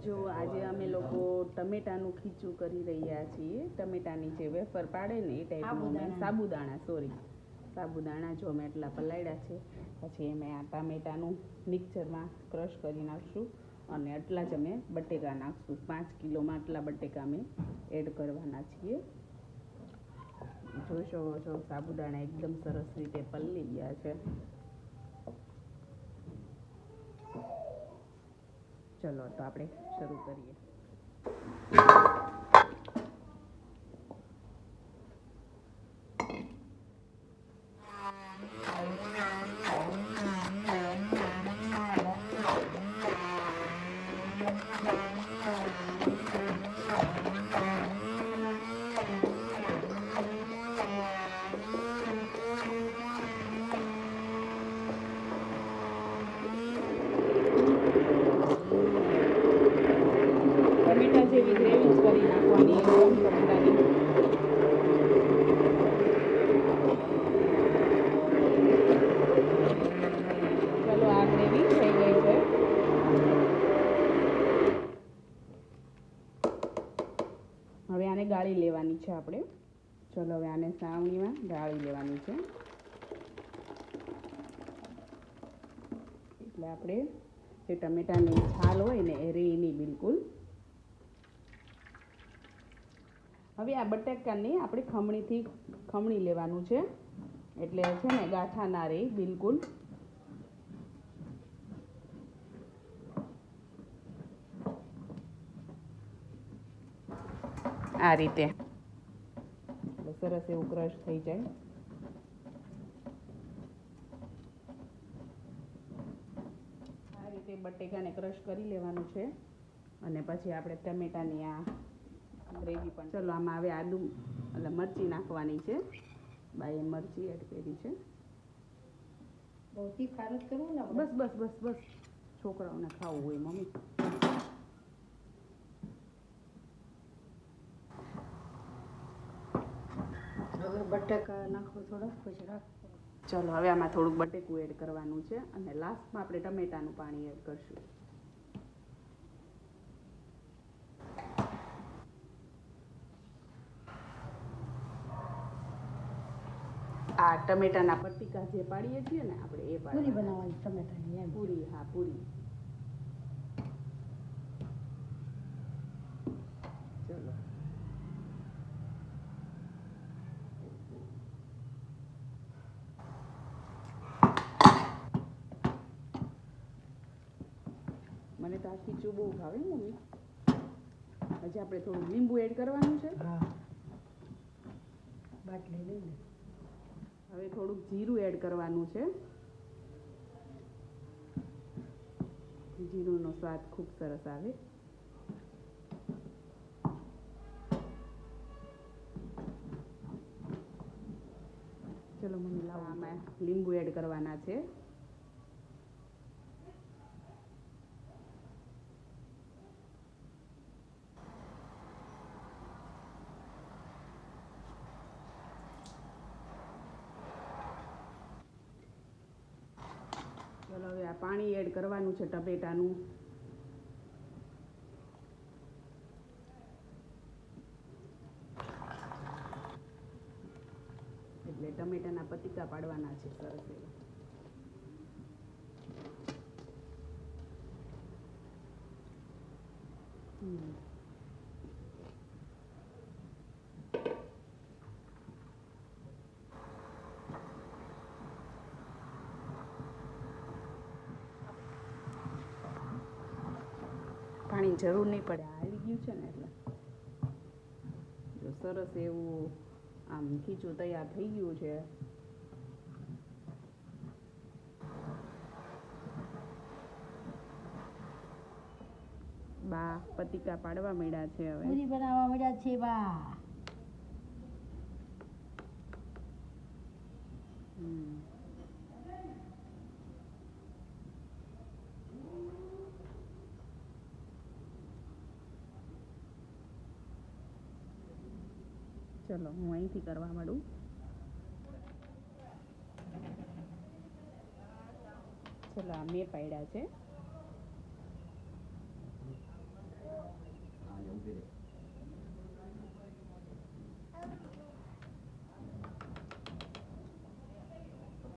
જો આજે અમે લોકો ટમેટાનું ખીચું કરી રહ્યા છીએ. ટમેટાની જે વેફર પાડે ને એ ટાઈપનું અમે સાબુદાણા જો અમે એટલા પલાળ્યા છે. પછી અમે આ ટામેટાનું મિક્સરમાં ક્રશ કરી નાખશું અને એટલા જ અમે બટેકા નાખશું. 5 કિલોમાં આટલા બટેકા અમે એડ કરવાના છીએ. જોઈ શકો છો સાબુદાણા એકદમ સરસ રીતે પલળી ગયા છે. ચલો તો આપણે શરૂ કરીએ. ટમેટા જેવી ગ્રેવી જ કરી નાખવાની એકદમ ટમેટાની. ચલો આ ગ્રેવી થઈ ગઈ છે. હવે આને ગાળી લેવાની છે આપણે. ચલો હવે આને સાવણીમાં ગાળી લેવાની છે. એટલે આપણે જે ટમેટાની છાલ હોય ને એ રહી નહીં બિલકુલ. હવે આ બટાકાને આપણે ખમણી લેવાનું છે. એટલે છે ને ગાંઠા ના રહે બિલકુલ. આ રીતે સરસ એવું ક્રશ થઈ જાય. આ રીતે બટેકાને ક્રશ કરી લેવાનું છે અને પછી આપણે ટમેટાની આ ગ્રેવી પણ. ચલો આમાં હવે આદુ એટલે મરચી નાખવાની છે. બાએ મરચી એડ કરી છે. બસ છોકરાઓને ખાવું હોય મમ્મી. હવે બટાકા નાખો થોડા પછી રાખો. ચલો હવે આમાં થોડુંક બટેકું એડ કરવાનું છે અને લાસ્ટમાં આપણે ટમેટાનું પાણી એડ કરશું. આ ટમેટાના પટ્ટીકા જે પાડીએ છીએ ને આપણે એ પૂરી બનાવવાની ટમેટાની એમ. પૂરી, હા પૂરી. ચલો મને તો આ ખીચું બહુ ભાવે મમ્મી. હજી આપણે થોડું લીંબુ એડ કરવાનું છે. હા બાટલી લઈને હવે થોડુંક જીરું એડ કરવાનું છે. જીરુંનો સ્વાદ ખૂબ સરસ આવે. ચલો મમ્મી લાવો. આમાં લીંબુ એડ કરવાના છે. ચલો હવે આ પાણી એડ કરવાનું છે ટમેટાનું. એટલે ટમેટાના પતીકા પાડવાના છે સરસ એવા. પાણી જરૂર નહીં પડે. આવી ગયું છે ને એટલે જો સરસ એવું આમ ખીચું તૈયાર થઈ ગયું છે. બા પતીકા પાડવા માંડ્યા છે. હવે પૂરી બનાવવા માંડ્યા છે બા. ચલો હું અહીંથી કરવા માંડું. ચલો આ મેં પાડ્યા છે.